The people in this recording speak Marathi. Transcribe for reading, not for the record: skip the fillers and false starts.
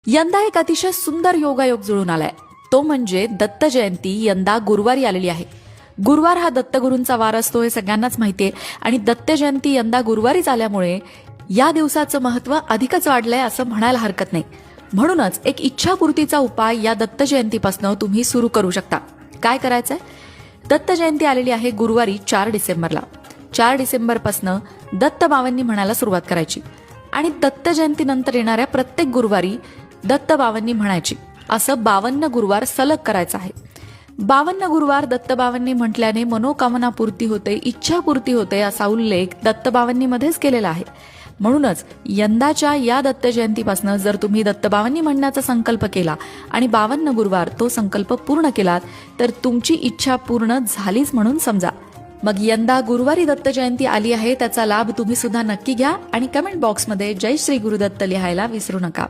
यंदा एक अतिशय सुंदर योगायोग जुळून आलाय. तो म्हणजे दत्त जयंती यंदा गुरुवारी आलेली आहे. गुरुवार हा दत्तगुरूंचा वार असतो हे सगळ्यांनाच माहितीये आणि दत्त जयंती यंदा गुरुवारीच आल्यामुळे या दिवसाचं महत्त्व अधिकच वाढलंय असं म्हणायला हरकत नाही. म्हणूनच एक इच्छापूर्तीचा उपाय या दत्त जयंतीपासून तुम्ही सुरू करू शकता. काय करायचंय? दत्त जयंती आलेली आहे गुरुवारी 4 डिसेंबरला. 4 डिसेंबरपासून दत्त बावन्नी म्हणायला सुरुवात करायची आणि दत्त जयंतीनंतर येणाऱ्या प्रत्येक गुरुवारी दत्त बावन्नी म्हणायची. असं 52 गुरुवार सलग करायचं आहे. 52 गुरुवार दत्त बावन्नी म्हटल्याने मनोकामना पूर्ती होते, इच्छापूर्ती होते असा उल्लेख दत्त बावन्नीमध्येच केलेला आहे. म्हणूनच यंदाच्या या दत्त जयंतीपासून जर तुम्ही दत्त बावन्नी म्हणण्याचा संकल्प केला आणि 52 गुरुवार तो संकल्प पूर्ण केलात तर तुमची इच्छा पूर्ण झालीच म्हणून समजा. मग यंदा गुरुवारी दत्त जयंती आली आहे, त्याचा लाभ तुम्ही सुद्धा नक्की घ्या आणि कमेंट बॉक्समध्ये जय श्री गुरुदत्त लिहायला विसरू नका.